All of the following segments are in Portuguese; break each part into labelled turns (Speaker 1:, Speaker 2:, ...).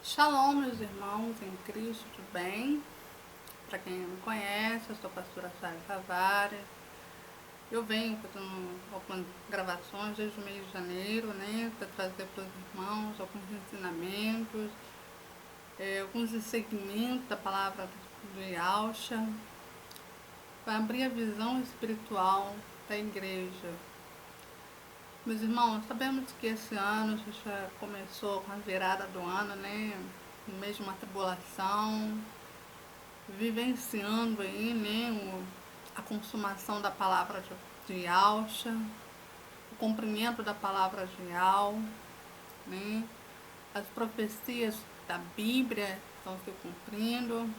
Speaker 1: Shalom, meus irmãos em Cristo, tudo bem? Para quem não me conhece, eu sou a pastora Sara Tavares. Eu venho fazendo algumas gravações desde o mês de janeiro, né? Para trazer para os irmãos alguns ensinamentos, alguns segmentos da palavra do Yahusha, para abrir a visão espiritual da igreja. Meus irmãos, sabemos que esse ano já começou com a virada do ano, né? No mês de uma tribulação, vivenciando aí, né, a consumação da palavra de Yahusha, o cumprimento da palavra de Yah, né, as profecias da Bíblia estão se cumprindo.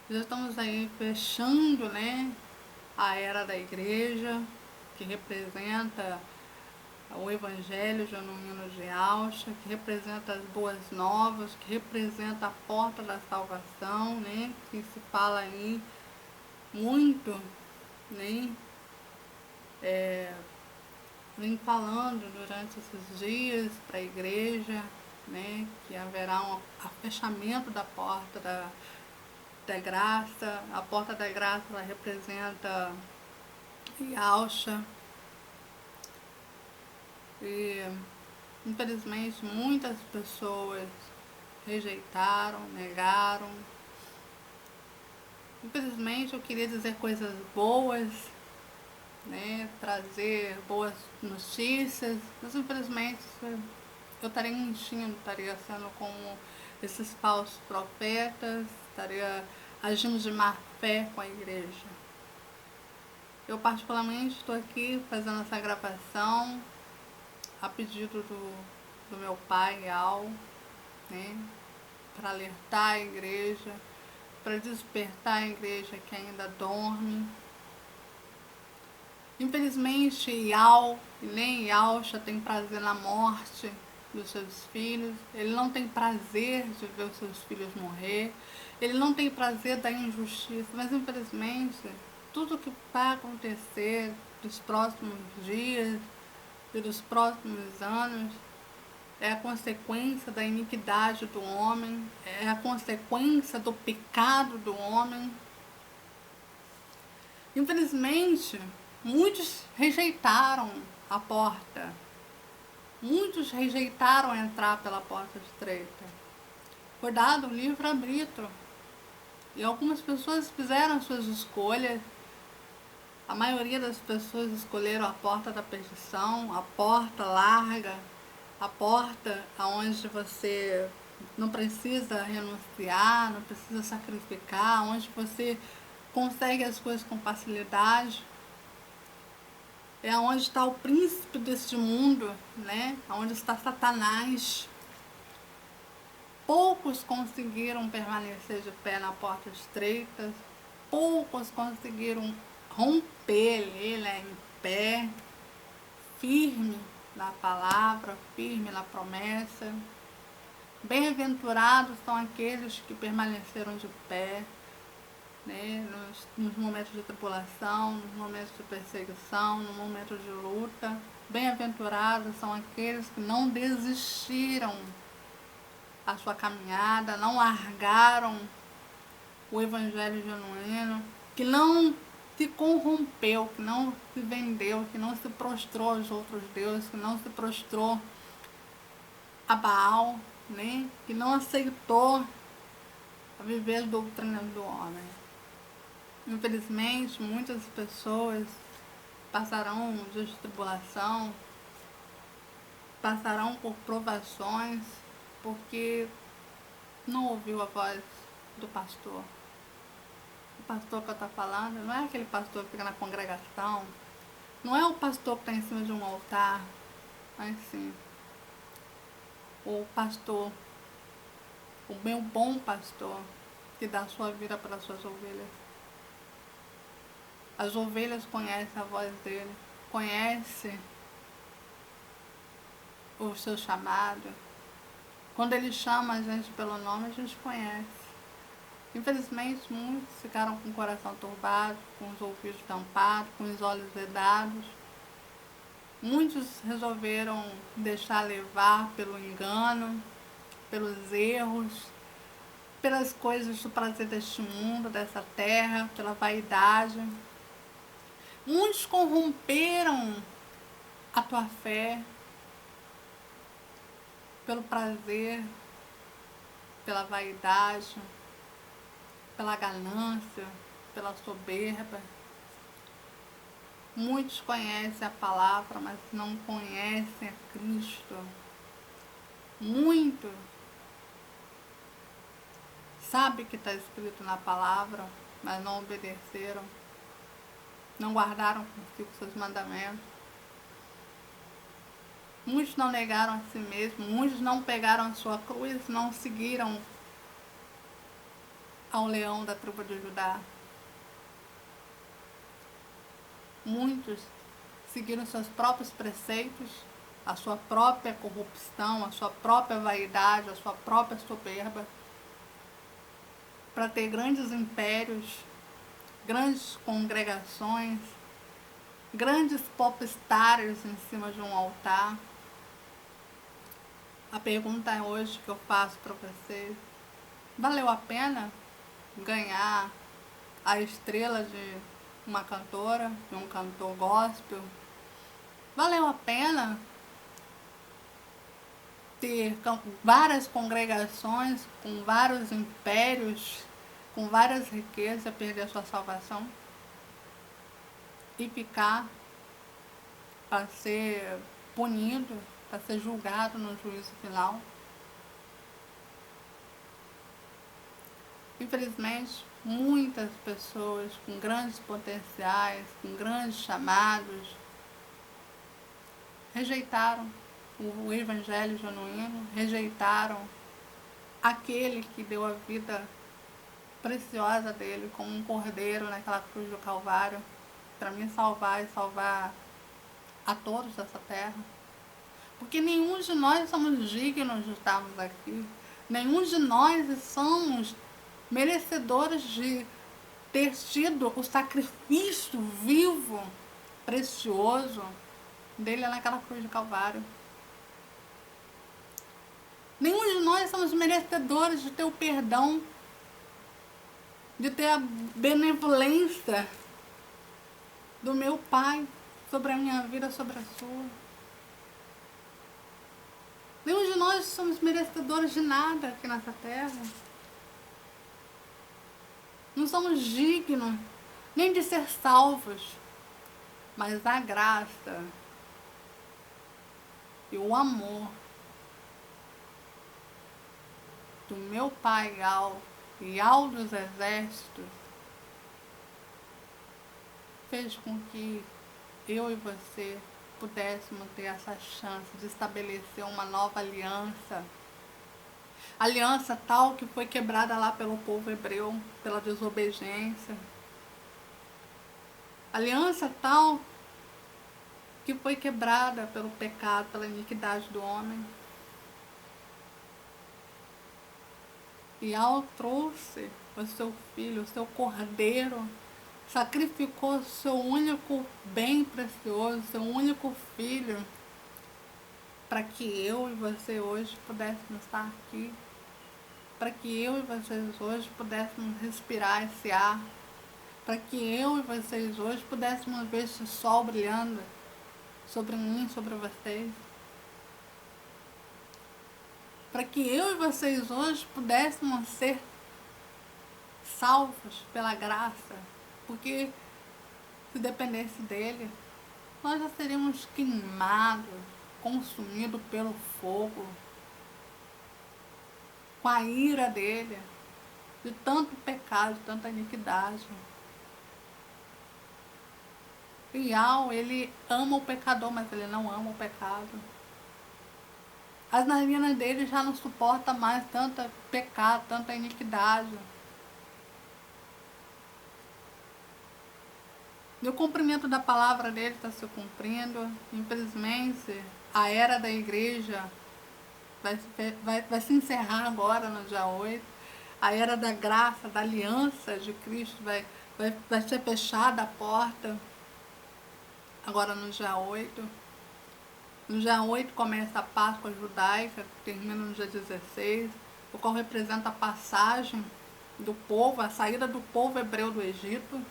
Speaker 1: Já estamos aí fechando, né, a era da igreja, que representa o Evangelho genuíno de Yahusha, que representa as boas novas, que representa a porta da salvação, né, que se fala aí muito, né? Vem falando durante esses dias para a igreja, né? Que haverá um fechamento da porta da graça. A porta da graça ela representa Yahusha. E infelizmente muitas pessoas rejeitaram, negaram. Infelizmente eu queria dizer coisas boas, né, trazer boas notícias, mas infelizmente eu estaria mentindo, estaria sendo como esses falsos profetas, estaria agindo de má fé com a igreja. Eu particularmente estou aqui fazendo essa gravação a pedido do meu pai, Al, né, para alertar a igreja, para despertar a igreja que ainda dorme. Infelizmente, Yal, nem Yalcha tem prazer na morte dos seus filhos. Ele não tem prazer de ver os seus filhos morrer. Ele não tem prazer da injustiça. Mas, infelizmente, tudo que vai acontecer nos próximos dias e dos próximos anos é a consequência da iniquidade do homem, é a consequência do pecado do homem. Infelizmente, muitos rejeitaram a porta. Muitos rejeitaram entrar pela porta estreita. Foi dado um livre-arbítrio. E algumas pessoas fizeram suas escolhas. A maioria das pessoas escolheram a porta da perdição, a porta larga, a porta onde você não precisa renunciar, não precisa sacrificar, onde você consegue as coisas com facilidade. É onde está o príncipe deste mundo, né? Onde está Satanás. Poucos conseguiram permanecer de pé na porta estreita, poucos conseguiram romper ele, né, em pé, firme na palavra, firme na promessa. Bem-aventurados são aqueles que permaneceram de pé, né, nos momentos de tribulação, nos momentos de perseguição, no momento de luta. Bem-aventurados são aqueles que não desistiram a sua caminhada, não largaram o evangelho genuíno, que não se corrompeu, que não se vendeu, que não se prostrou aos outros deuses, que não se prostrou a Baal, né? Que não aceitou viver as doutrinas do homem. Infelizmente, muitas pessoas passarão dias de tribulação, passarão por provações, porque não ouviu a voz do pastor. O pastor que eu estou falando não é aquele pastor que fica na congregação, não é o pastor que está em cima de um altar, mas sim o pastor, o meu bom pastor, que dá a sua vida para as suas ovelhas. As ovelhas conhecem a voz dele, conhecem o seu chamado. Quando ele chama a gente pelo nome, a gente conhece. Infelizmente, muitos ficaram com o coração turbado, com os ouvidos tampados, com os olhos vedados. Muitos resolveram deixar levar pelo engano, pelos erros, pelas coisas do prazer deste mundo, dessa terra, pela vaidade. Muitos corromperam a tua fé pelo prazer, pela vaidade, pela ganância, pela soberba. Muitos conhecem a palavra, mas não conhecem a Cristo. Muitos sabem o que está escrito na palavra, mas não obedeceram, não guardaram consigo seus mandamentos. Muitos não negaram a si mesmos, muitos não pegaram a sua cruz, não seguiram ao leão da tribo de Judá. Muitos seguiram seus próprios preceitos, a sua própria corrupção, a sua própria vaidade, a sua própria soberba, para ter grandes impérios, grandes congregações, grandes popstars em cima de um altar. A pergunta hoje que eu faço para vocês: valeu a pena ganhar a estrela de uma cantora, de um cantor gospel? Valeu a pena ter várias congregações, com vários impérios, com várias riquezas, perder a sua salvação? E ficar para ser punido, para ser julgado no juízo final? Infelizmente, muitas pessoas com grandes potenciais, com grandes chamados, rejeitaram o evangelho genuíno, rejeitaram aquele que deu a vida preciosa dele como um cordeiro naquela cruz do Calvário, para me salvar e salvar a todos dessa terra. Porque nenhum de nós somos dignos de estarmos aqui. Nenhum de nós somos merecedores de ter tido o sacrifício vivo, precioso dele naquela cruz de Calvário. Nenhum de nós somos merecedores de ter o perdão, de ter a benevolência do meu Pai sobre a minha vida, sobre a sua. Nenhum de nós somos merecedores de nada aqui nessa terra. Não somos dignos nem de ser salvos, mas a graça e o amor do meu Pai e ao dos exércitos fez com que eu e você pudéssemos ter essa chance de estabelecer uma nova aliança. Aliança tal que foi quebrada lá pelo povo hebreu, pela desobediência. Aliança tal que foi quebrada pelo pecado, pela iniquidade do homem. E ao trouxe o seu filho, o seu cordeiro, sacrificou o seu único bem precioso, seu único filho, para que eu e você hoje pudéssemos estar aqui, para que eu e vocês hoje pudéssemos respirar esse ar, para que eu e vocês hoje pudéssemos ver esse sol brilhando sobre mim, sobre vocês, para que eu e vocês hoje pudéssemos ser salvos pela graça, porque se dependesse dele, nós já seríamos queimados, consumidos pelo fogo, com a ira dele, de tanto pecado, de tanta iniquidade. E ele ama o pecador, mas ele não ama o pecado. As narinas dele já não suportam mais tanto pecado, tanta iniquidade. E o cumprimento da palavra dele está se cumprindo. Infelizmente, a era da igreja vai se encerrar agora no dia 8. A era da graça, da aliança de Cristo vai ser fechada a porta agora no dia 8. No dia 8 começa a Páscoa judaica, que termina no dia 16, o qual representa a passagem do povo, a saída do povo hebreu do Egito.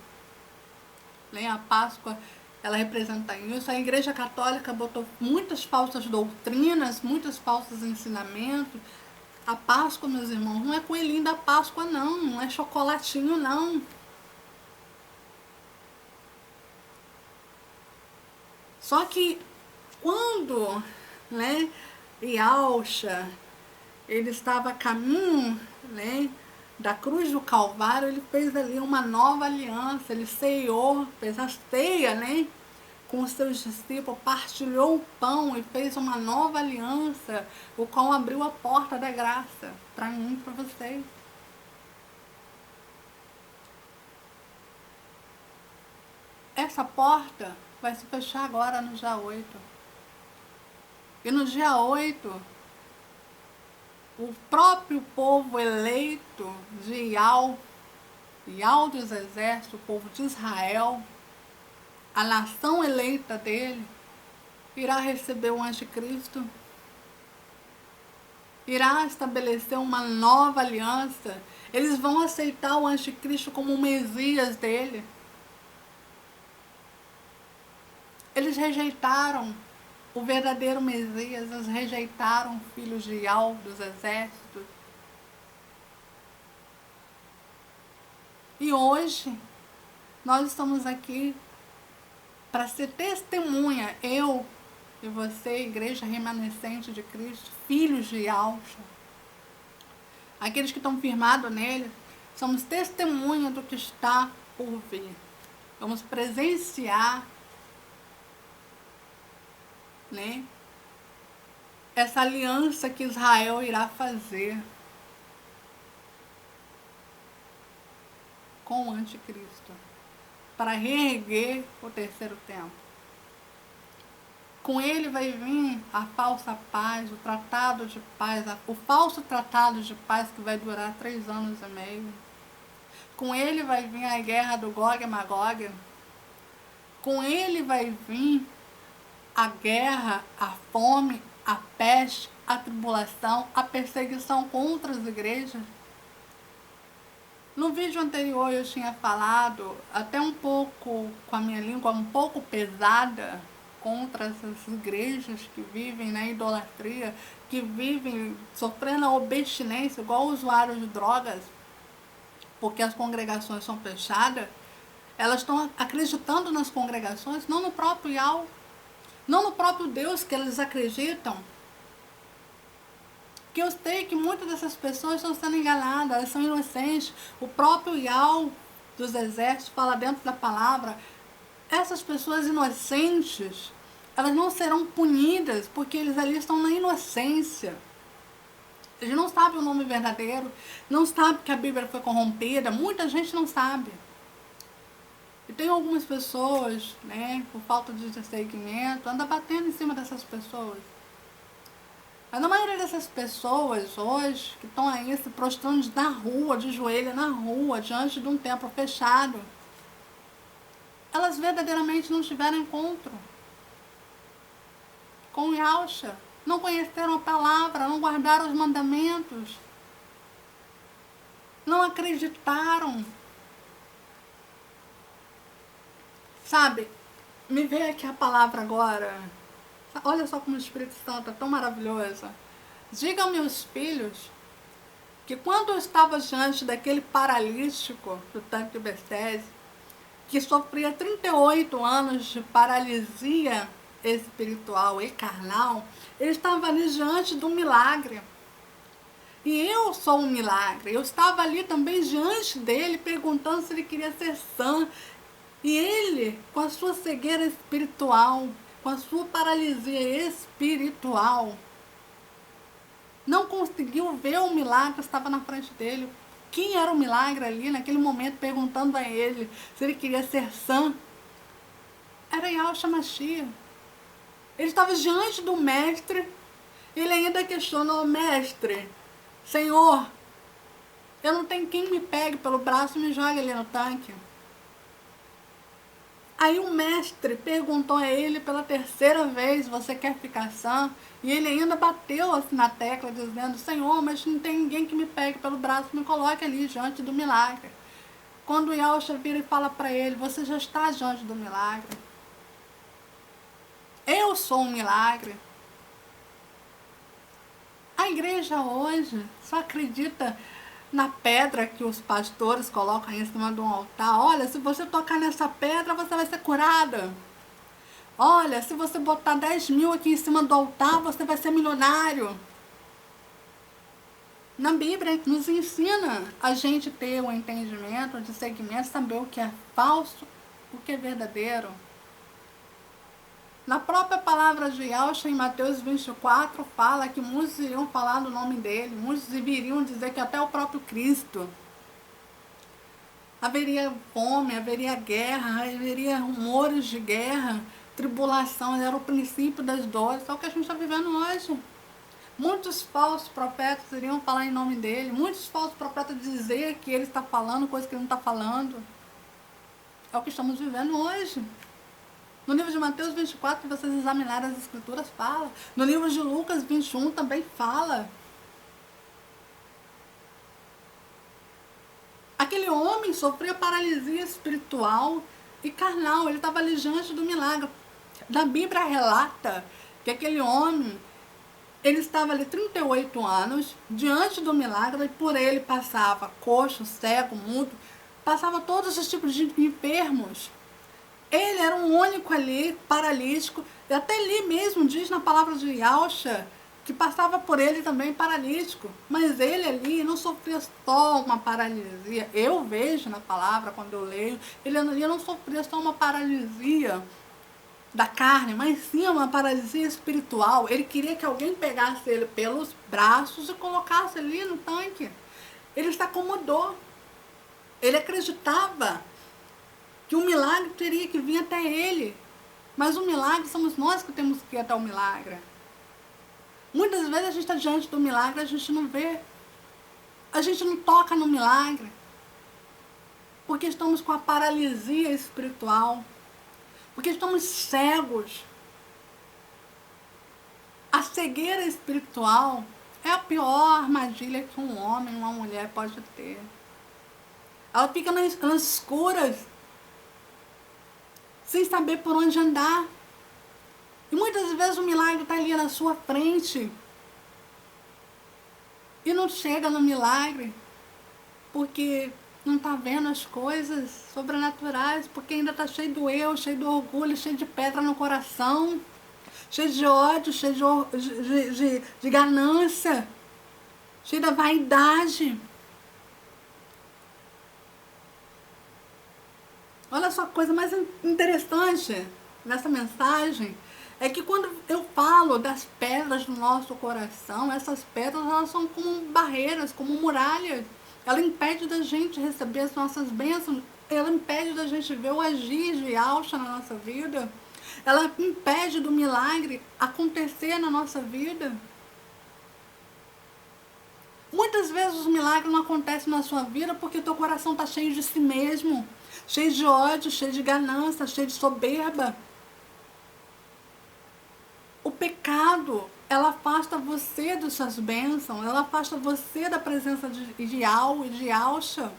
Speaker 1: Né? A Páscoa, ela representa isso. A Igreja Católica botou muitas falsas doutrinas, muitos falsos ensinamentos. A Páscoa, meus irmãos, não é coelhinho da Páscoa, não. Não é chocolatinho, não. Só que quando, né, Yahshua, ele estava a caminho, né, da cruz do Calvário, ele fez ali uma nova aliança, ele ceiou, fez a ceia, né, com os seus discípulos, partilhou o pão e fez uma nova aliança, o qual abriu a porta da graça para mim e para vocês. Essa porta vai se fechar agora no dia 8. E no dia 8, o próprio povo eleito de Yahweh dos exércitos, o povo de Israel, a nação eleita dele, irá receber o anticristo, irá estabelecer uma nova aliança. Eles vão aceitar o anticristo como o Messias dele. Eles rejeitaram o verdadeiro Messias, eles rejeitaram filhos de Yahweh dos exércitos. E hoje, nós estamos aqui para ser testemunha, eu e você, Igreja Remanescente de Cristo, filhos de Yahshua, aqueles que estão firmados nele, somos testemunha do que está por vir. Vamos presenciar, né, essa aliança que Israel irá fazer com o anticristo para reerguer o terceiro templo. Com ele vai vir a falsa paz, o tratado de paz, o falso tratado de paz que vai durar 3 anos e meio. Com ele vai vir a guerra do Gog e Magog. Com ele vai vir a guerra, a fome, a peste, a tribulação, a perseguição contra as igrejas. No vídeo anterior eu tinha falado até um pouco com a minha língua um pouco pesada contra essas igrejas que vivem na idolatria, que vivem sofrendo a abstinência, igual usuários de drogas, porque as congregações são fechadas. Elas estão acreditando nas congregações, não no próprio Yahweh, não no próprio Deus que eles acreditam. Que eu sei que muitas dessas pessoas estão sendo enganadas, elas são inocentes. O próprio Yahweh dos exércitos fala dentro da palavra, essas pessoas inocentes, elas não serão punidas porque eles ali estão na inocência. Eles não sabem o nome verdadeiro, não sabem que a Bíblia foi corrompida, muita gente não sabe. E tem algumas pessoas, né, por falta de discernimento, anda batendo em cima dessas pessoas. Mas a maioria dessas pessoas hoje, que estão aí se prostrando na rua, de joelho na rua, diante de um templo fechado, elas verdadeiramente não tiveram encontro com o Yahshua, não conheceram a palavra, não guardaram os mandamentos, não acreditaram. Sabe, me veio aqui a palavra agora. Olha só como o Espírito Santo é tão maravilhoso. Diga aos meus filhos que quando eu estava diante daquele paralítico do tanque de Betesda, que sofria 38 anos de paralisia espiritual e carnal, ele estava ali diante de um milagre. E eu sou um milagre. Eu estava ali também diante dele, perguntando se ele queria ser sã. E ele, com a sua cegueira espiritual, com a sua paralisia espiritual, não conseguiu ver o milagre que estava na frente dele. Quem era o milagre ali, naquele momento, perguntando a ele se ele queria ser sã? Era Yahshua Mashiach. Ele estava diante do mestre, ele ainda questionou: mestre, Senhor, eu não tenho quem me pegue pelo braço e me jogue ali no tanque. Aí o mestre perguntou a ele pela terceira vez, você quer ficar sã? E ele ainda bateu assim na tecla, dizendo, Senhor, mas não tem ninguém que me pegue pelo braço e me coloque ali diante do milagre. Quando o Yalcha vira e fala para ele, você já está diante do milagre. Eu sou um milagre. A igreja hoje só acredita na pedra que os pastores colocam em cima de um altar. Olha, se você tocar nessa pedra, você vai ser curada. Olha, se você botar 10 mil aqui em cima do altar, você vai ser milionário. Na Bíblia nos ensina a gente ter um entendimento, de segmento, saber o que é falso, o que é verdadeiro. Na própria palavra de Yahshua, em Mateus 24, fala que muitos iriam falar do nome dele, muitos viriam dizer que até o próprio Cristo. Haveria fome, haveria guerra, haveria rumores de guerra, tribulação, era o princípio das dores, é o que a gente está vivendo hoje. Muitos falsos profetas iriam falar em nome dele, muitos falsos profetas dizer que ele está falando coisa que ele não está falando. É o que estamos vivendo hoje. No livro de Mateus 24, que vocês examinarem as escrituras, fala. No livro de Lucas 21 também fala. Aquele homem sofria paralisia espiritual e carnal, ele estava ali diante do milagre. Da Bíblia relata que aquele homem, ele estava ali 38 anos, diante do milagre, e por ele passava coxo, cego, mudo, passava todos os tipos de enfermos. Ele era um único ali, paralítico, e até ali mesmo diz na palavra de Yahshua, que passava por ele também paralítico, mas ele ali não sofria só uma paralisia. Eu vejo na palavra, quando eu leio, ele não sofria só uma paralisia da carne, mas sim uma paralisia espiritual. Ele queria que alguém pegasse ele pelos braços e colocasse ali no tanque. Ele se acomodou. Ele acreditava que o milagre teria que vir até ele. Mas o milagre somos nós que temos que ir até o milagre. Muitas vezes a gente está diante do milagre, a gente não vê. A gente não toca no milagre. Porque estamos com a paralisia espiritual. Porque estamos cegos. A cegueira espiritual é a pior armadilha que um homem, uma mulher pode ter. Ela fica nas escuras, sem saber por onde andar. E muitas vezes o milagre está ali na sua frente. E não chega no milagre, porque não está vendo as coisas sobrenaturais, porque ainda está cheio do eu, cheio do orgulho, cheio de pedra no coração, cheio de ódio, cheio de ganância, cheio da vaidade. Olha só a coisa mais interessante nessa mensagem, é que quando eu falo das pedras do nosso coração, essas pedras elas são como barreiras, como muralhas. Ela impede da gente receber as nossas bênçãos, ela impede da gente ver o agir de Yahshua na nossa vida, ela impede do milagre acontecer na nossa vida. Muitas vezes os milagres não acontecem na sua vida porque teu coração está cheio de si mesmo, cheio de ódio, cheio de ganância, cheio de soberba. O pecado, ela afasta você das suas bênçãos, ela afasta você da presença de Yahweh e de Yahshua.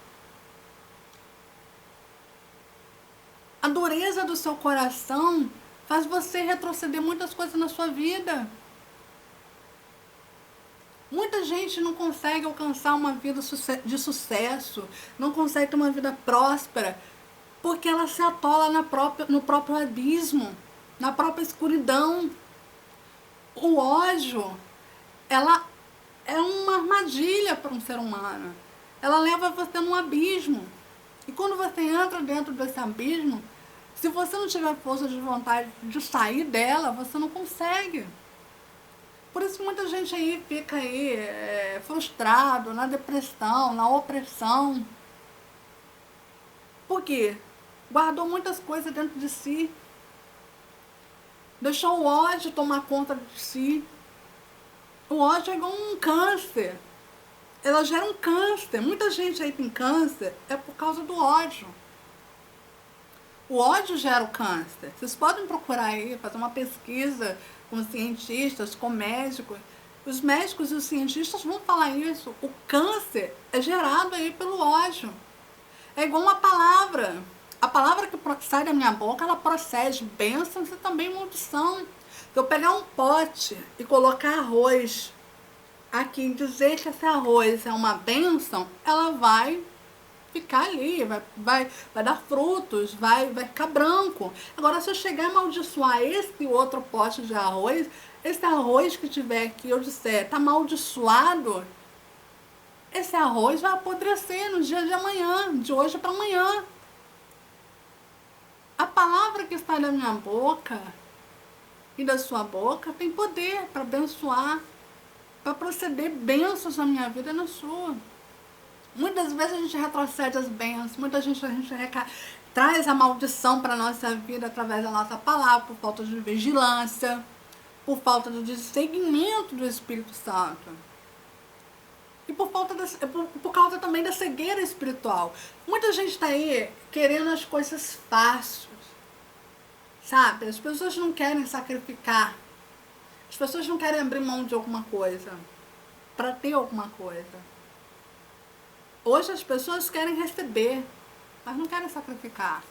Speaker 1: A dureza do seu coração faz você retroceder muitas coisas na sua vida. Muita gente não consegue alcançar uma vida de sucesso, não consegue ter uma vida próspera, porque ela se atola no próprio abismo, na própria escuridão. O ódio, ela é uma armadilha para um ser humano. Ela leva você num abismo. E quando você entra dentro desse abismo, se você não tiver força de vontade de sair dela, você não consegue. Por isso que muita gente aí fica aí frustrado, na depressão, na opressão. Por quê? Guardou muitas coisas dentro de si. Deixou o ódio tomar conta de si. O ódio é igual um câncer. Ela gera um câncer. Muita gente aí tem câncer é por causa do ódio. O ódio gera o câncer. Vocês podem procurar aí, fazer uma pesquisa com cientistas, com médicos. Os médicos e os cientistas vão falar isso. O câncer é gerado aí pelo ódio. É igual uma palavra. A palavra que sai da minha boca, ela procede bênçãos e também maldição. Se eu pegar um pote e colocar arroz aqui e dizer que esse arroz é uma bênção, ela vai ficar ali, vai dar frutos, vai ficar branco. Agora, se eu chegar a amaldiçoar esse outro pote de arroz, esse arroz que tiver aqui, eu disser, tá amaldiçoado, esse arroz vai apodrecer no dia de amanhã, de hoje para amanhã. A palavra que está na minha boca e da sua boca tem poder para abençoar, para proceder bênçãos na minha vida e na sua. Muitas vezes a gente retrocede as bênçãos, muitas vezes a gente traz a maldição para a nossa vida através da nossa palavra, por falta de vigilância, por falta do discernimento do Espírito Santo. E por causa também da cegueira espiritual. Muita gente está aí querendo as coisas fáceis, sabe? As pessoas não querem sacrificar. As pessoas não querem abrir mão de alguma coisa para ter alguma coisa. Hoje as pessoas querem receber, mas não querem sacrificar.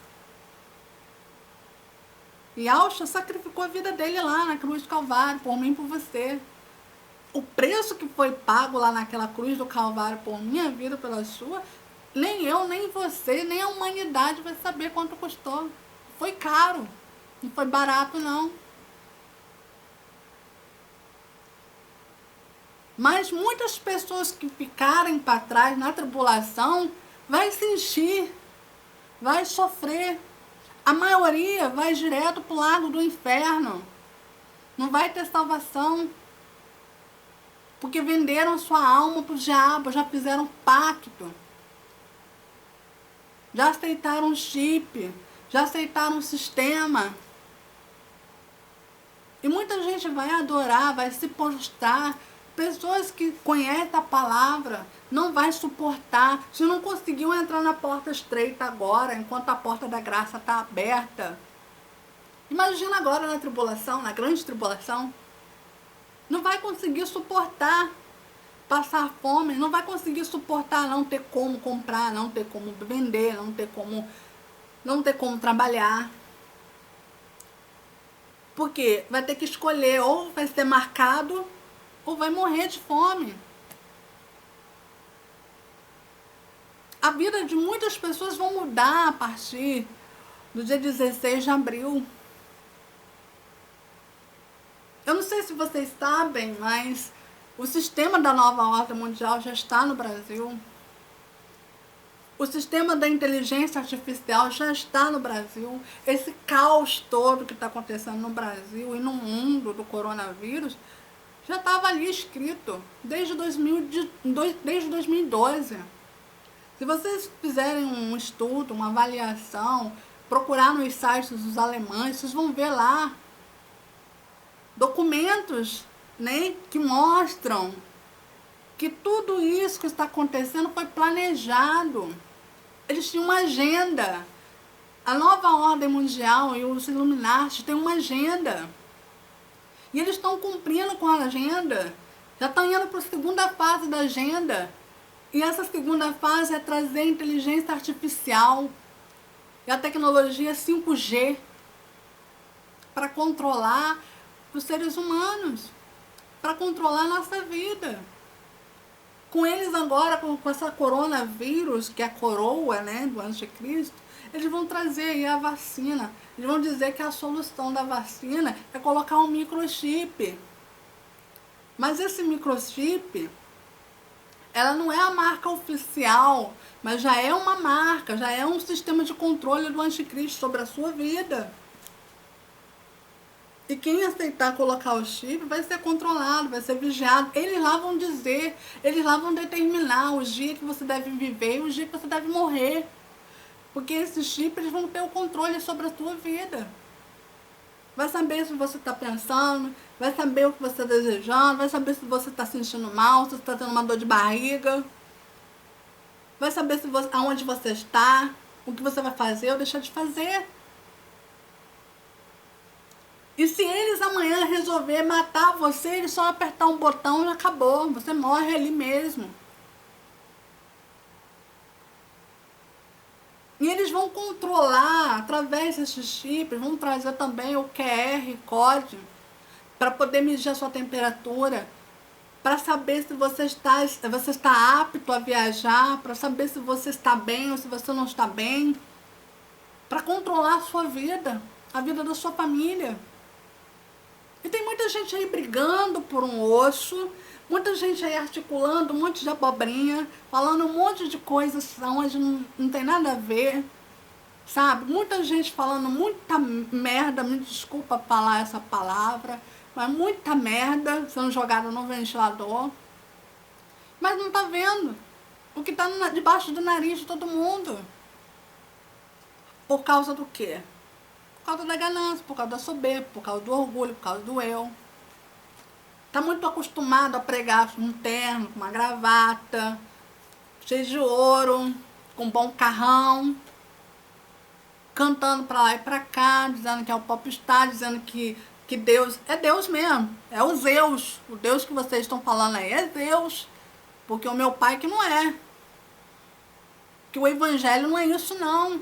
Speaker 1: E Yahshua sacrificou a vida dele lá na cruz do Calvário, por mim e por você. O preço que foi pago lá naquela cruz do Calvário por minha vida, pela sua, nem eu, nem você, nem a humanidade vai saber quanto custou. Foi caro, não foi barato não. Mas muitas pessoas que ficarem para trás na tribulação vai sentir, vai sofrer. A maioria vai direto para o lago do inferno. Não vai ter salvação. Porque venderam sua alma para o diabo, já fizeram pacto. Já aceitaram o chip, já aceitaram o sistema. E muita gente vai adorar, vai se prostrar. Pessoas que conhecem a palavra não vai suportar. Se não conseguiu entrar na porta estreita agora, enquanto a porta da graça está aberta. Imagina agora na tribulação, na grande tribulação. Não vai conseguir suportar passar fome, não vai conseguir suportar não ter como comprar, não ter como vender, não ter como trabalhar. Porque vai ter que escolher, ou vai ser marcado, ou vai morrer de fome. A vida de muitas pessoas vai mudar a partir do dia 16 de abril. Eu não sei se vocês sabem, mas o sistema da nova ordem mundial já está no Brasil. O sistema da inteligência artificial já está no Brasil. Esse caos todo que está acontecendo no Brasil e no mundo do coronavírus já estava ali escrito desde 2012. Se vocês fizerem um estudo, uma avaliação, procurar nos sites dos alemães, vocês vão ver lá documentos, né, que mostram que tudo isso que está acontecendo foi planejado. Eles tinham uma agenda. A nova ordem mundial e os Illuminati têm uma agenda. E eles estão cumprindo com a agenda. Já estão indo para a segunda fase da agenda. E essa segunda fase é trazer a inteligência artificial e a tecnologia 5G para controlar os seres humanos, para controlar a nossa vida. Com eles agora, com essa coronavírus, que é a coroa, né, do anticristo, eles vão trazer aí a vacina. Eles vão dizer que a solução da vacina é colocar um microchip. Mas esse microchip, ela não é a marca oficial, mas já é uma marca, já é um sistema de controle do anticristo sobre a sua vida. E quem aceitar colocar o chip vai ser controlado, vai ser vigiado. Eles lá vão dizer, eles lá vão determinar o dia que você deve viver e o dia que você deve morrer. Porque esses chips eles vão ter o controle sobre a sua vida. Vai saber se você está pensando, vai saber o que você está desejando, vai saber se você está sentindo mal, se você está tendo uma dor de barriga. Vai saber se você, aonde você está, o que você vai fazer ou deixar de fazer. E se eles amanhã resolver matar você, eles só apertar um botão e acabou. Você morre ali mesmo. E eles vão controlar através desses chips, vão trazer também o QR Code para poder medir a sua temperatura, para saber se você está apto a viajar, para saber se você está bem ou se você não está bem, para controlar a sua vida, a vida da sua família. E tem muita gente aí brigando por um osso, muita gente aí articulando um monte de abobrinha, falando um monte de coisas onde não tem nada a ver, sabe? Muita gente falando muita merda, me desculpa falar essa palavra, mas muita merda sendo jogada no ventilador. Mas não tá vendo o que tá debaixo do nariz de todo mundo. Por causa do quê? Por causa da ganância, por causa da soberba, por causa do orgulho, por causa do eu. Tá muito acostumado a pregar um terno, com uma gravata, cheio de ouro, com um bom carrão, cantando pra lá e pra cá, dizendo que é o popstar, dizendo que Deus é Deus mesmo, é o Zeus. O Deus que vocês estão falando aí é Deus, porque o meu pai que não é. Que o evangelho não é isso não.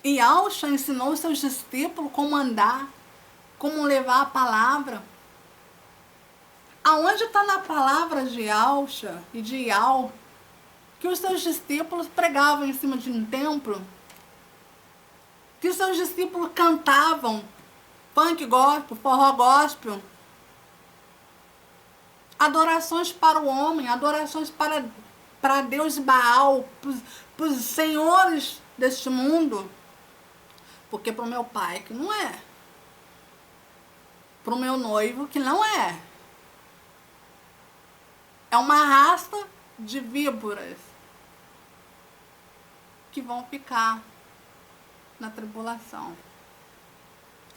Speaker 1: E Alcha ensinou os seus discípulos como andar, como levar a palavra. Aonde está na palavra de Alcha e de Ial que os seus discípulos pregavam em cima de um templo? Que os seus discípulos cantavam funk gospel, forró gospel, adorações para o homem, adorações para Deus Baal, para os senhores deste mundo. Porque para o meu pai que não é, para o meu noivo que não é. É uma raça de víboras que vão ficar na tribulação.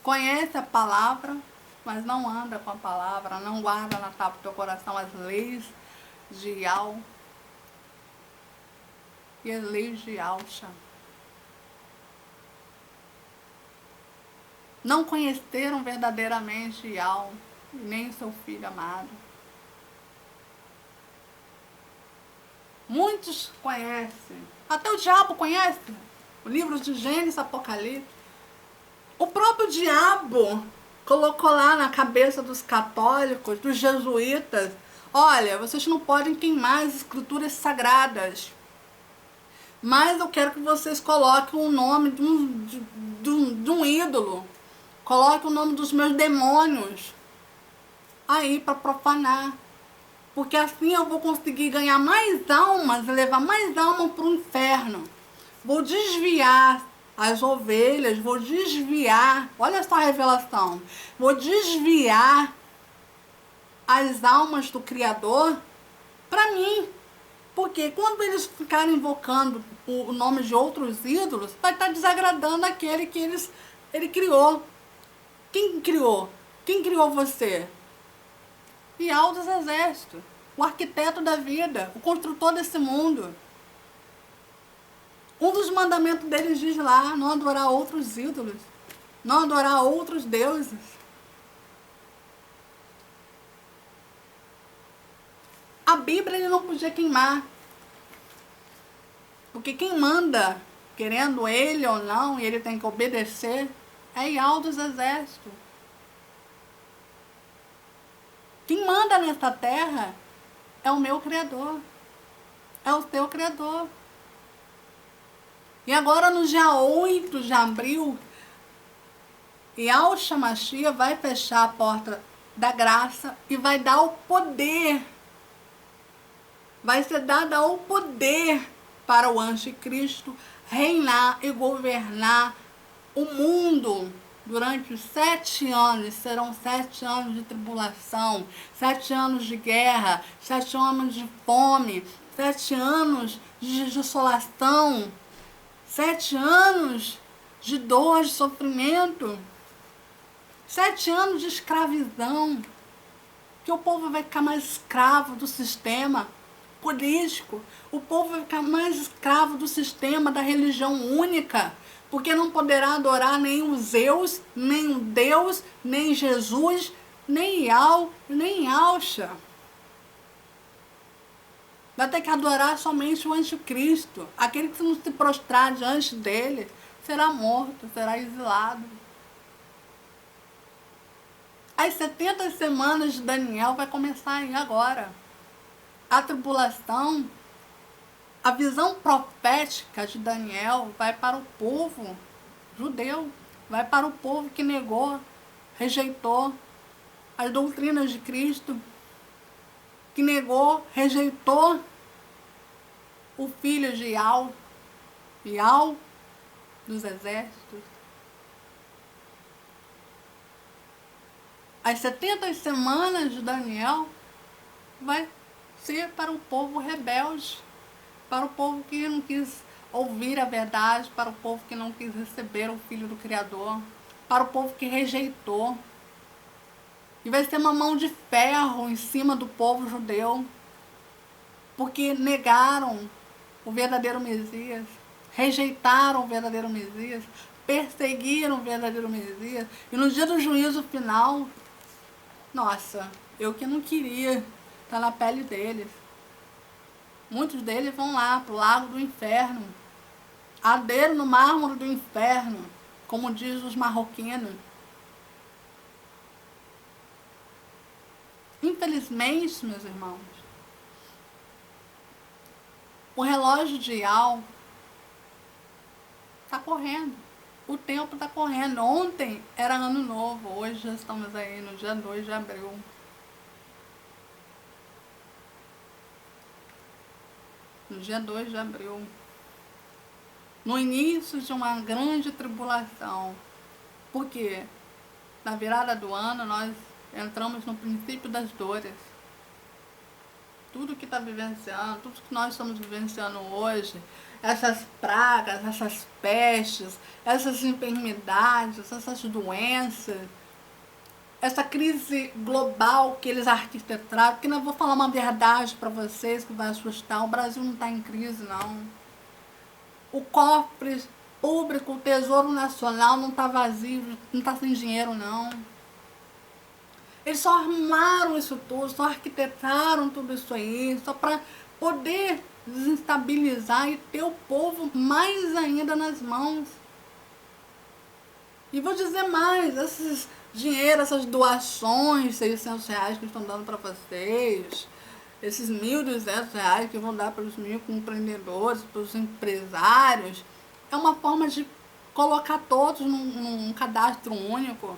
Speaker 1: Conhece a palavra, mas não anda com a palavra, não guarda na tábua do teu coração as leis de Ial e as leis de Alcha. Não conheceram verdadeiramente Ial e nem seu filho amado. Muitos conhecem, até o diabo conhece, o livro de Gênesis, Apocalipse. O próprio diabo colocou lá na cabeça dos católicos, dos jesuítas, olha, vocês não podem queimar as escrituras sagradas, mas eu quero que vocês coloquem o nome de um ídolo, coloquem o nome dos meus demônios aí para profanar. Porque assim eu vou conseguir ganhar mais almas, levar mais almas para o inferno. Vou desviar as ovelhas, vou desviar, olha só a revelação, vou desviar as almas do Criador para mim. Porque quando eles ficarem invocando o nome de outros ídolos, vai estar desagradando aquele que ele criou. Quem criou? Quem criou você? Ial dos exércitos, o arquiteto da vida, o construtor desse mundo. Um dos mandamentos deles diz lá, não adorar outros ídolos, não adorar outros deuses. A Bíblia ele não podia queimar, porque quem manda, querendo ele ou não, e ele tem que obedecer, é Ial dos exércitos. Quem manda nessa terra é o meu Criador, é o teu Criador. E agora no dia 8 de abril, Yahshua Mashiach vai fechar a porta da graça e vai dar o poder, vai ser dado o poder para o anticristo reinar e governar o mundo. Durante os 7 anos, serão 7 anos de tribulação, 7 anos de guerra, 7 anos de fome, 7 anos de desolação, 7 anos de dor, de sofrimento, 7 anos de escravidão, que o povo vai ficar mais escravo do sistema político, o povo vai ficar mais escravo do sistema da religião única, porque não poderá adorar nem o Zeus, nem o Deus, nem Jesus, nem Iau, nem Alxa. Vai ter que adorar somente o anticristo. Aquele que não se prostrar diante dele será morto, será exilado. As 70 semanas de Daniel vai começar aí agora. A tribulação, a visão profética de Daniel vai para o povo judeu, vai para o povo que negou, rejeitou as doutrinas de Cristo, que negou, rejeitou o filho de Iau dos exércitos. As 70 semanas de Daniel vai ser para o povo rebelde, para o povo que não quis ouvir a verdade, para o povo que não quis receber o Filho do Criador, para o povo que rejeitou. E vai ser uma mão de ferro em cima do povo judeu, porque negaram o verdadeiro Messias, rejeitaram o verdadeiro Messias, perseguiram o verdadeiro Messias. E no dia do juízo final, nossa, eu que não queria estar na pele deles. Muitos deles vão lá para o lago do inferno, arderam no mármore do inferno, como diz os marroquinos. Infelizmente, meus irmãos, o relógio de Iau está correndo. O tempo está correndo. Ontem era ano novo, hoje já estamos aí no dia 2 de abril. No dia 2 de abril. No início de uma grande tribulação. Porque na virada do ano nós entramos no princípio das dores. Tudo que está vivenciando, tudo que nós estamos vivenciando hoje, essas pragas, essas pestes, essas enfermidades, essas doenças, essa crise global que eles arquitetaram, porque não vou falar uma verdade para vocês que vai assustar, o Brasil não está em crise, não. O cofre público, o tesouro nacional não está vazio, não está sem dinheiro, não. Eles só armaram isso tudo, só arquitetaram tudo isso aí, só para poder desestabilizar e ter o povo mais ainda nas mãos. E vou dizer mais, esses dinheiro, essas doações, R$600 que estão dando para vocês, esses R$1.200 que vão dar para os microempreendedores, para os empresários, é uma forma de colocar todos num cadastro único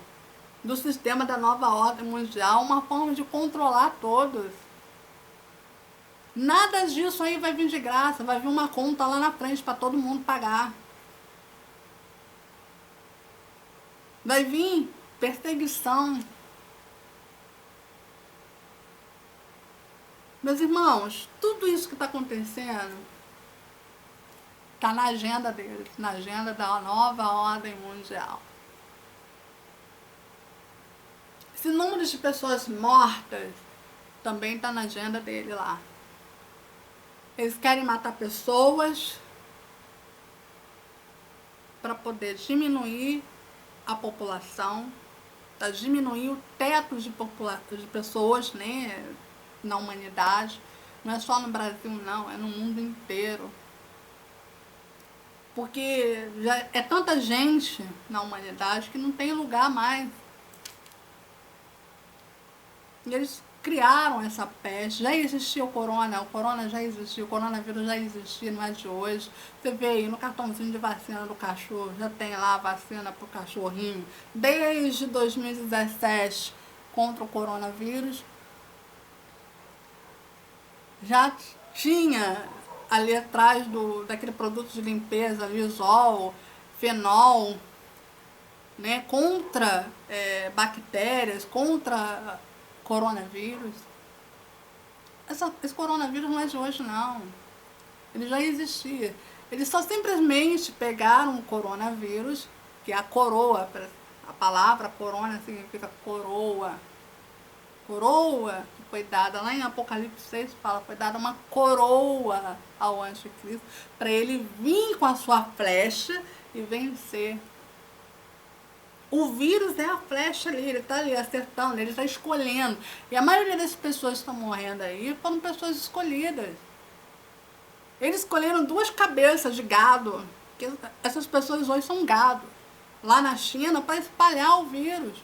Speaker 1: do sistema da nova ordem mundial, uma forma de controlar todos. Nada disso aí vai vir de graça, vai vir uma conta lá na frente para todo mundo pagar. Vai vir perseguição. Meus irmãos, tudo isso que está acontecendo está na agenda deles, na agenda da nova ordem mundial. Esse número de pessoas mortas também está na agenda dele lá. Eles querem matar pessoas para poder diminuir a população, para diminuir o teto de pessoas, né, na humanidade. Não é só no Brasil, não, é no mundo inteiro. Porque já é tanta gente na humanidade que não tem lugar mais. E eles criaram essa peste. Já existia o corona já existia, o coronavírus já existia, não é de hoje. Você vê aí no cartãozinho de vacina do cachorro, já tem lá a vacina pro cachorrinho. Desde 2017 contra o coronavírus, já tinha ali atrás daquele produto de limpeza, Lizol, Fenol, né, contra bactérias, contra coronavírus. Esse coronavírus não é de hoje, não. Ele já existia. Eles só simplesmente pegaram o coronavírus, que é a coroa, a palavra corona significa coroa. Coroa que foi dada lá em Apocalipse 6, fala, foi dada uma coroa ao anticristo, para ele vir com a sua flecha e vencer. O vírus é a flecha ali, ele está ali acertando, ele está escolhendo. E a maioria das pessoas que estão morrendo aí foram pessoas escolhidas. Eles escolheram 2 cabeças de gado, que essas pessoas hoje são gado, lá na China, para espalhar o vírus.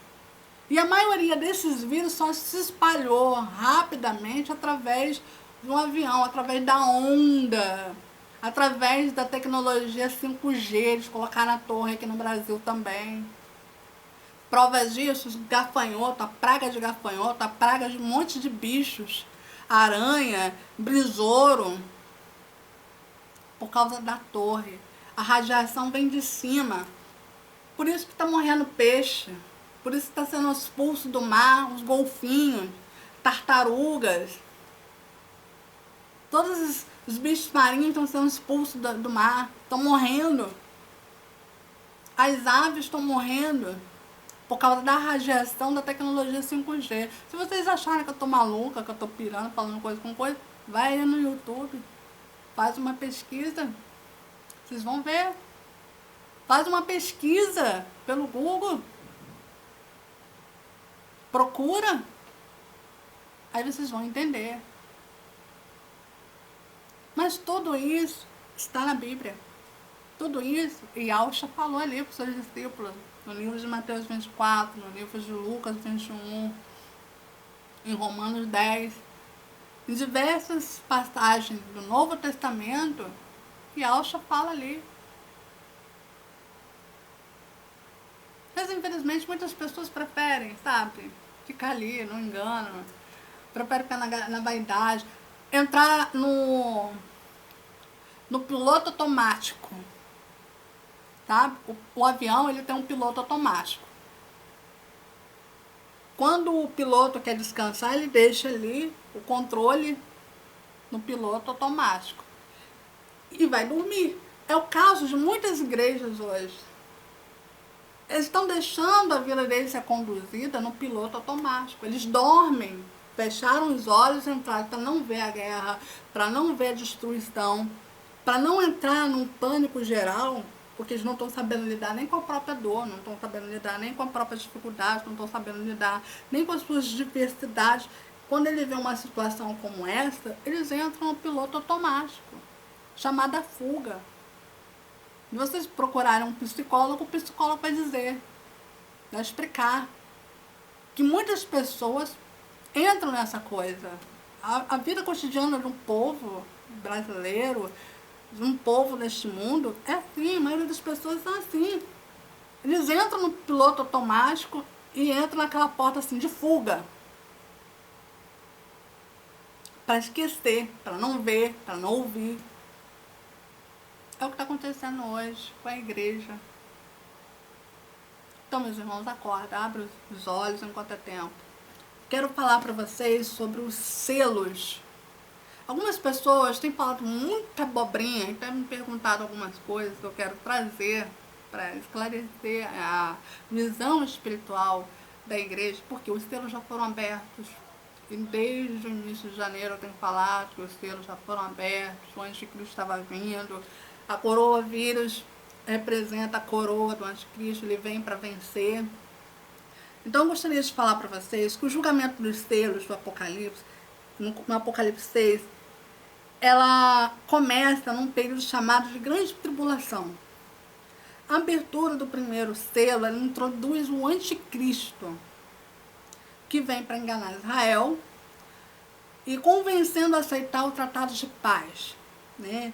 Speaker 1: E a maioria desses vírus só se espalhou rapidamente através de um avião, através da onda, através da tecnologia 5G, eles colocaram na torre aqui no Brasil também. Provas disso, os gafanhotos, a praga de gafanhoto, a praga de um monte de bichos, aranha, besouro, por causa da torre. A radiação vem de cima. Por isso que está morrendo peixe, por isso que está sendo expulso do mar os golfinhos, tartarugas. Todos os bichos marinhos estão sendo expulsos do mar, estão morrendo. As aves estão morrendo por causa da radiação da tecnologia 5G. Se vocês acharem que eu tô maluca, que eu tô pirando, falando coisa com coisa, vai aí no YouTube, faz uma pesquisa, vocês vão ver. Faz uma pesquisa pelo Google, procura, aí vocês vão entender. Mas tudo isso está na Bíblia. Tudo isso, e Yahshua falou ali para os seus discípulos, no livro de Mateus 24, no livro de Lucas 21, em Romanos 10, em diversas passagens do Novo Testamento, Yahshua fala ali. Mas infelizmente muitas pessoas preferem, sabe, ficar ali, no engano, preferem ficar na vaidade, entrar no piloto automático. Tá? O avião ele tem um piloto automático. Quando o piloto quer descansar, ele deixa ali o controle no piloto automático e vai dormir. É o caso de muitas igrejas hoje. Eles estão deixando a vida deles ser conduzida no piloto automático. Eles dormem, fecharam os olhos, entraram para não ver a guerra, para não ver a destruição, para não entrar num pânico geral, porque eles não estão sabendo lidar nem com a própria dor, não estão sabendo lidar nem com a própria dificuldade, não estão sabendo lidar nem com as suas diversidades. Quando ele vê uma situação como essa, eles entram no piloto automático, chamada fuga. Se vocês procurarem um psicólogo, o psicólogo vai dizer, vai explicar que muitas pessoas entram nessa coisa. A vida cotidiana de um povo brasileiro, de um povo deste mundo, é assim, a maioria das pessoas são assim. Eles entram no piloto automático e entram naquela porta assim de fuga. Para esquecer, para não ver, para não ouvir. É o que está acontecendo hoje com a igreja. Então, meus irmãos, acorda, abre os olhos enquanto é tempo. Quero falar para vocês sobre os selos. Algumas pessoas têm falado muita abobrinha e têm me perguntado algumas coisas que eu quero trazer para esclarecer a visão espiritual da igreja, porque os selos já foram abertos. E desde o início de janeiro eu tenho falado que os selos já foram abertos, o anticristo estava vindo, a coroa vírus representa a coroa do anticristo, ele vem para vencer. Então eu gostaria de falar para vocês que o julgamento dos selos do Apocalipse, no Apocalipse 6, ela começa num período chamado de grande tribulação. A abertura do primeiro selo, ela introduz o anticristo, que vem para enganar Israel e convencendo a aceitar o tratado de paz, né?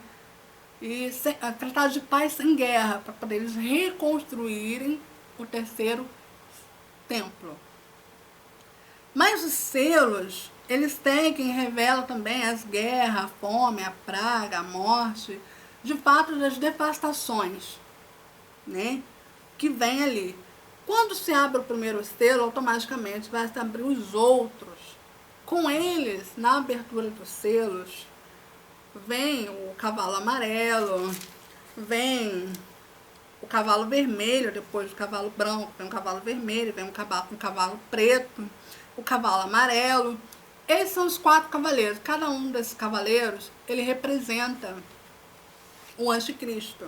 Speaker 1: E tratado de paz sem guerra, para poder eles reconstruírem o terceiro templo. Mas os selos, eles seguem e revelam também as guerras, a fome, a praga, a morte, de fato das devastações, né, que vem ali. Quando se abre o primeiro selo, automaticamente vai se abrir os outros. Com eles, na abertura dos selos, vem o cavalo amarelo, vem o cavalo vermelho, depois o cavalo branco, vem o cavalo vermelho, vem um cavalo preto, o cavalo amarelo. Esses são os 4 cavaleiros. Cada um desses cavaleiros, ele representa o anticristo.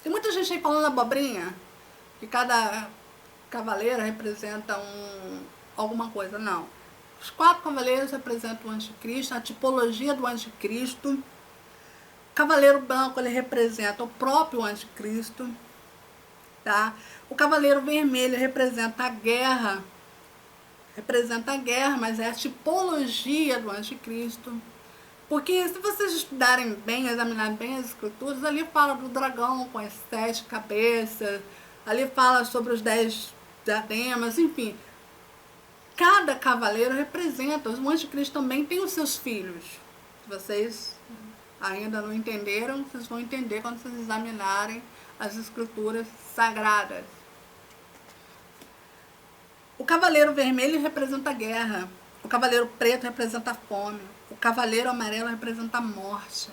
Speaker 1: Tem muita gente aí falando abobrinha, que cada cavaleiro representa alguma coisa. Não. Os 4 cavaleiros representam o anticristo, a tipologia do anticristo. O cavaleiro branco, ele representa o próprio anticristo. Tá? O cavaleiro vermelho representa a guerra. Representa a guerra, mas é a tipologia do anticristo. Porque se vocês estudarem bem, examinarem bem as escrituras, ali fala do dragão com as 7 cabeças, ali fala sobre os 10 diademas, enfim. Cada cavaleiro representa, o anticristo também tem os seus filhos. Se vocês ainda não entenderam, vocês vão entender quando vocês examinarem as escrituras sagradas. O cavaleiro vermelho representa a guerra, o cavaleiro preto representa a fome, o cavaleiro amarelo representa a morte.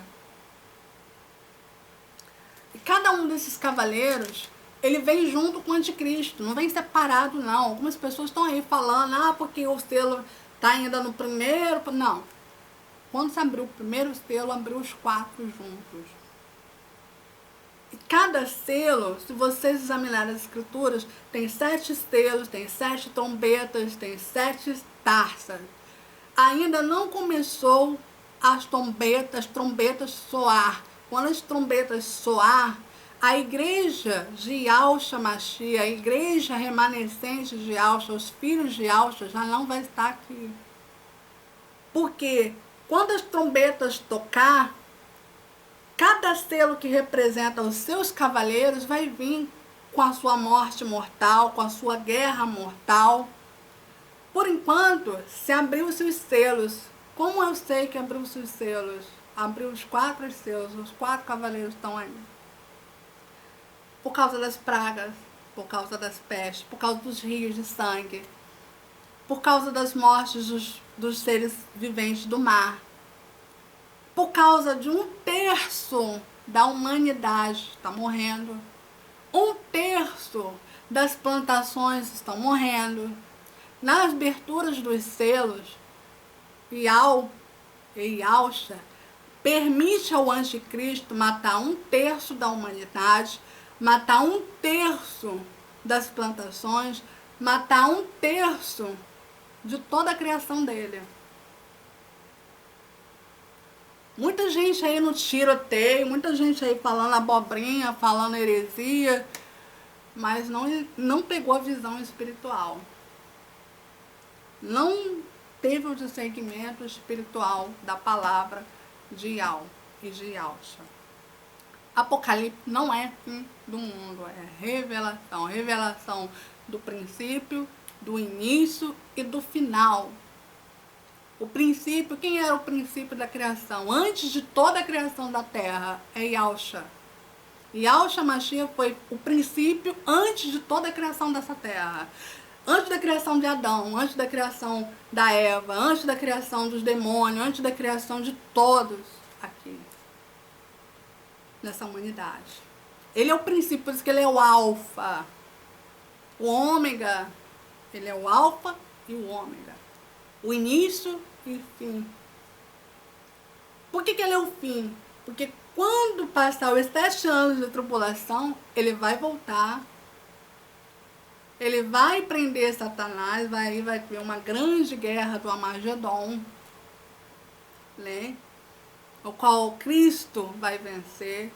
Speaker 1: E cada um desses cavaleiros, ele vem junto com o anticristo, não vem separado não. Algumas pessoas estão aí falando, porque o selo está ainda no primeiro. Não. Quando se abriu o primeiro selo, abriu os 4 juntos. E cada selo, se vocês examinarem as escrituras, tem 7 selos, tem 7 trombetas, tem 7 taças. Ainda não começou as trombetas soar. Quando as trombetas soar, a igreja de Yahshua Mashiach, a igreja remanescente de Yahshua, os filhos de Yahshua, já não vai estar aqui. Porque quando as trombetas tocar, cada selo que representa os seus cavaleiros vai vir com a sua morte mortal, com a sua guerra mortal. Por enquanto, se abriu-se os selos. Como eu sei que abriu-se os selos? Abriu os 4 selos, os 4 cavaleiros estão aí. Por causa das pragas, por causa das pestes, por causa dos rios de sangue, por causa das mortes dos seres viventes do mar, por causa de 1/3 da humanidade está morrendo, 1/3 das plantações estão morrendo. Nas aberturas dos selos, Yahshua permite ao anticristo matar 1/3 da humanidade, matar 1/3 das plantações, matar 1/3 de toda a criação dele. Muita gente aí no tiroteio, muita gente aí falando abobrinha, falando heresia, mas não pegou a visão espiritual. Não teve o discernimento espiritual da palavra de Yahweh e de Yahshua. Apocalipse não é fim do mundo, é revelação. Revelação do princípio, do início e do final. O princípio, quem era o princípio da criação? Antes de toda a criação da terra, é Yahshua. Yahshua Mashiach foi o princípio antes de toda a criação dessa terra. Antes da criação de Adão, antes da criação da Eva, antes da criação dos demônios, antes da criação de todos aqui, nessa humanidade. Ele é o princípio, por isso que ele é o alfa. O ômega, ele é o alfa e o ômega. O início e o fim. Por que ele é o fim? Porque quando passar os 7 anos de tribulação, ele vai voltar. Ele vai prender Satanás, vai ter uma grande guerra do Armagedon, né? O qual Cristo vai vencer,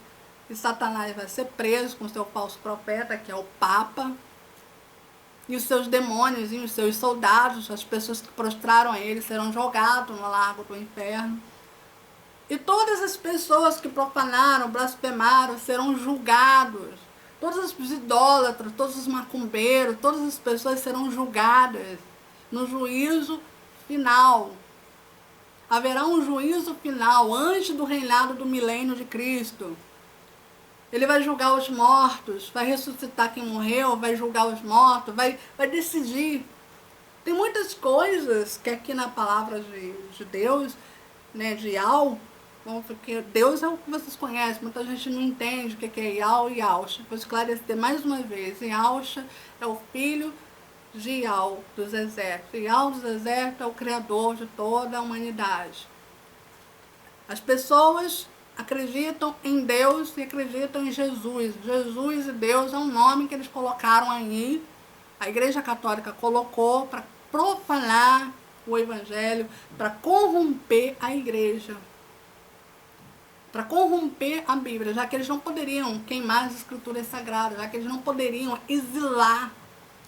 Speaker 1: e Satanás vai ser preso com seu falso profeta, que é o Papa, e os seus demônios e os seus soldados, as pessoas que prostraram a ele, serão jogados no lago do inferno. E todas as pessoas que profanaram, blasfemaram, serão julgados. Todos os idólatras, todos os macumbeiros, todas as pessoas serão julgadas no juízo final. Haverá um juízo final antes do reinado do milênio de Cristo. Ele vai julgar os mortos, vai ressuscitar quem morreu, vai julgar os mortos, vai decidir. Tem muitas coisas que aqui na palavra de Deus, né, de Yahweh, porque Deus é o que vocês conhecem, muita gente não entende o que é Yahweh e Yahshua. Vou esclarecer mais uma vez. Yahshua é o filho de Yahweh dos exércitos. Yahweh dos exércitos é o criador de toda a humanidade. As pessoas acreditam em Deus e acreditam em Jesus. Jesus e Deus é um nome que eles colocaram aí, a Igreja Católica colocou para profanar o Evangelho, para corromper a Igreja, para corromper a Bíblia, já que eles não poderiam queimar as Escrituras Sagradas, já que eles não poderiam exilar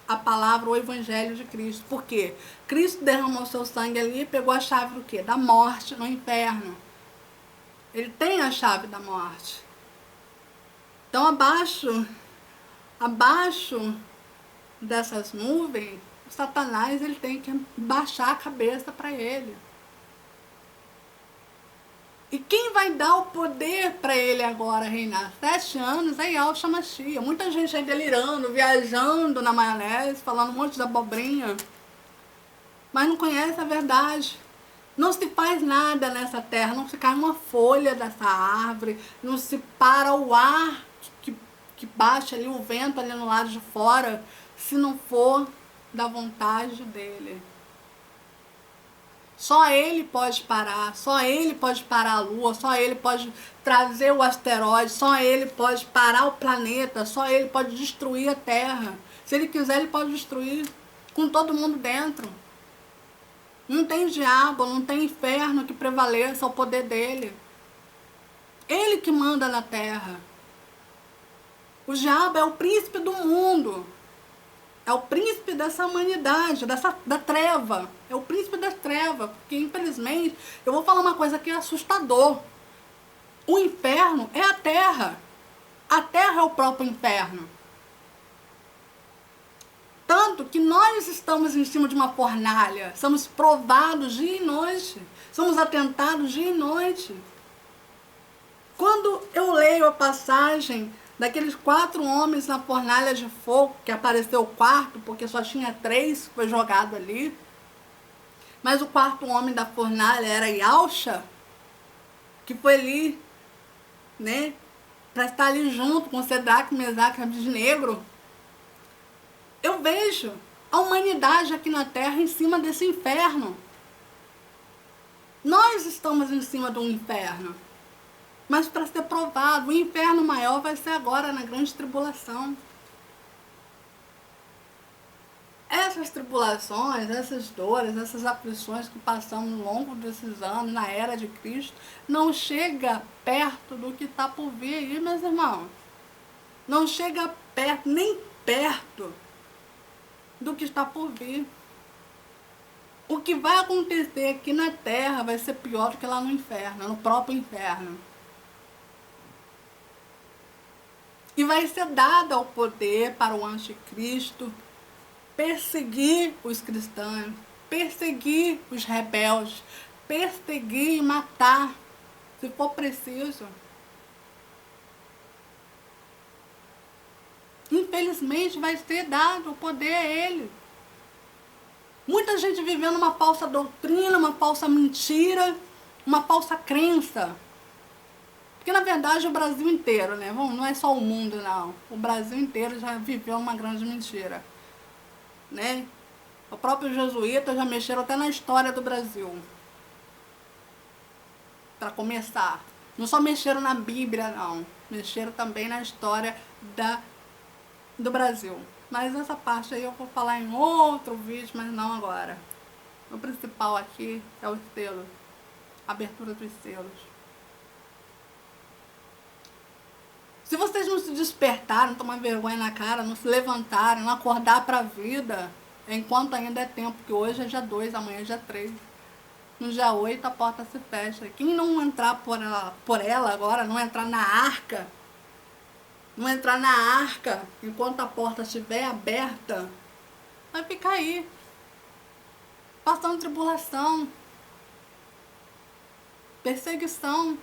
Speaker 1: a palavra, o Evangelho de Cristo. Por quê? Cristo derramou seu sangue ali e pegou a chave do quê? Da morte no inferno. Ele tem a chave da morte. Então, abaixo dessas nuvens, o Satanás ele tem que baixar a cabeça para ele. E quem vai dar o poder para ele agora reinar? 7 anos é Yahshua Mashiach. Muita gente aí delirando, viajando na maionese, falando um monte de abobrinha, mas não conhece a verdade. Não se faz nada nessa terra, não se cai uma folha dessa árvore, não se para o ar que baixa ali, o vento ali no lado de fora, se não for da vontade dele. Só ele pode parar, só ele pode parar a lua, só ele pode trazer o asteroide, só ele pode parar o planeta, só ele pode destruir a terra. Se ele quiser, ele pode destruir com todo mundo dentro. Não tem diabo, não tem inferno que prevaleça o poder dele. Ele que manda na terra. O diabo é o príncipe do mundo. É o príncipe dessa humanidade, da treva. É o príncipe da treva. Porque, infelizmente, eu vou falar uma coisa que é assustador. O inferno é a terra. A terra é o próprio inferno. Tanto que nós estamos em cima de uma fornalha. Somos provados dia e noite. Somos atentados dia e noite. Quando eu leio a passagem daqueles 4 homens na fornalha de fogo, que apareceu o quarto, porque só tinha 3 que foi jogado ali. Mas o 4º homem da fornalha era Yahshua, que foi ali, né, para estar ali junto com Sedraque, Mesaque e Abednego. Eu vejo a humanidade aqui na Terra em cima desse inferno. Nós estamos em cima do inferno. Mas para ser provado, o inferno maior vai ser agora na grande tribulação. Essas tribulações, essas dores, essas aflições que passamos ao longo desses anos, na era de Cristo, não chega perto do que está por vir aí, meus irmãos. Não chega perto, nem perto do que está por vir. O que vai acontecer aqui na Terra vai ser pior do que lá no inferno, no próprio inferno. E vai ser dado o poder para o anticristo perseguir os cristãos, perseguir os rebeldes, perseguir e matar, se for preciso. Infelizmente vai ser dado o poder a ele. Muita gente vivendo uma falsa doutrina, uma falsa mentira, uma falsa crença. Porque, na verdade, o Brasil inteiro, né? Não é só o mundo, não. O Brasil inteiro já viveu uma grande mentira, né? O próprio jesuíta já mexeram até na história do Brasil. Para começar. Não só mexeram na Bíblia, não. Mexeram também na história do Brasil. Mas essa parte aí eu vou falar em outro vídeo, mas não agora. O principal aqui é o selo. A abertura dos selos. Se vocês não se despertarem, não tomar vergonha na cara, não se levantarem, não acordar para a vida, enquanto ainda é tempo, que hoje é dia 2, amanhã é dia 3. No dia 8 a porta se fecha. Quem não entrar por ela agora, não entrar na arca, enquanto a porta estiver aberta, vai ficar aí, passando tribulação, perseguição.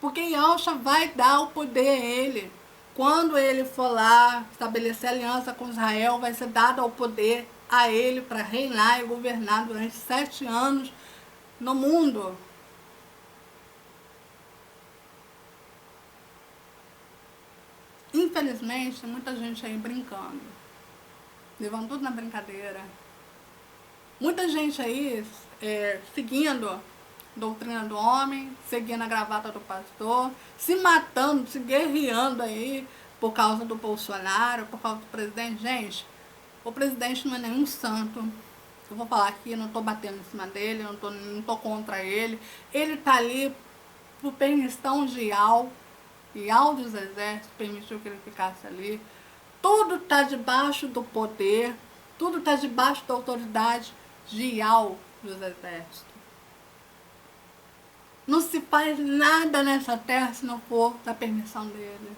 Speaker 1: Porque Yahshua vai dar o poder a ele. Quando ele for lá estabelecer aliança com Israel, vai ser dado o poder a ele para reinar e governar durante 7 anos no mundo. Infelizmente, tem muita gente aí brincando, levando tudo na brincadeira. Muita gente aí seguindo doutrina do homem, seguindo a gravata do pastor, se matando, se guerreando aí por causa do Bolsonaro, por causa do presidente. Gente, o presidente não é nenhum santo. Eu vou falar aqui, não tô batendo em cima dele, não tô contra ele. Ele tá ali por permissão de Ial dos Exércitos permitiu que ele ficasse ali. Tudo está debaixo do poder, tudo está debaixo da autoridade de Ial dos Exércitos. Não se faz nada nessa terra se não for da permissão dele.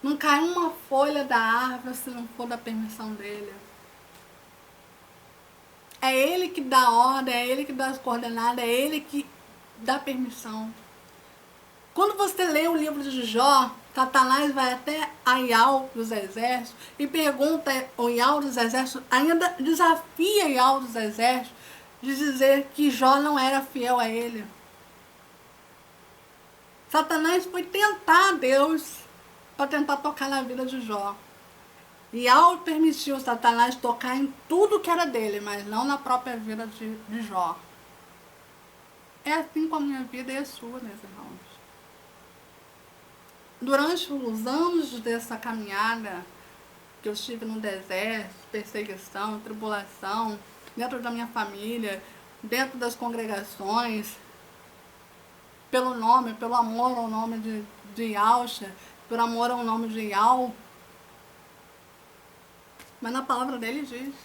Speaker 1: Não cai uma folha da árvore se não for da permissão dele. É ele que dá ordem, é ele que dá as coordenadas, é ele que dá permissão. Quando você lê o livro de Jó, Satanás vai até a Ial dos Exércitos e pergunta ao Ial dos Exércitos, ainda desafia Ial dos Exércitos de dizer que Jó não era fiel a ele. Satanás foi tentar Deus para tentar tocar na vida de Jó. Ial permitiu Satanás tocar em tudo que era dele, mas não na própria vida de Jó. É assim com a minha vida e a sua, meus irmãos. Durante os anos dessa caminhada que eu estive no deserto, perseguição, tribulação, dentro da minha família, dentro das congregações, pelo nome, pelo amor ao nome de Yahshua, por amor ao nome de Ial. Mas na palavra dele diz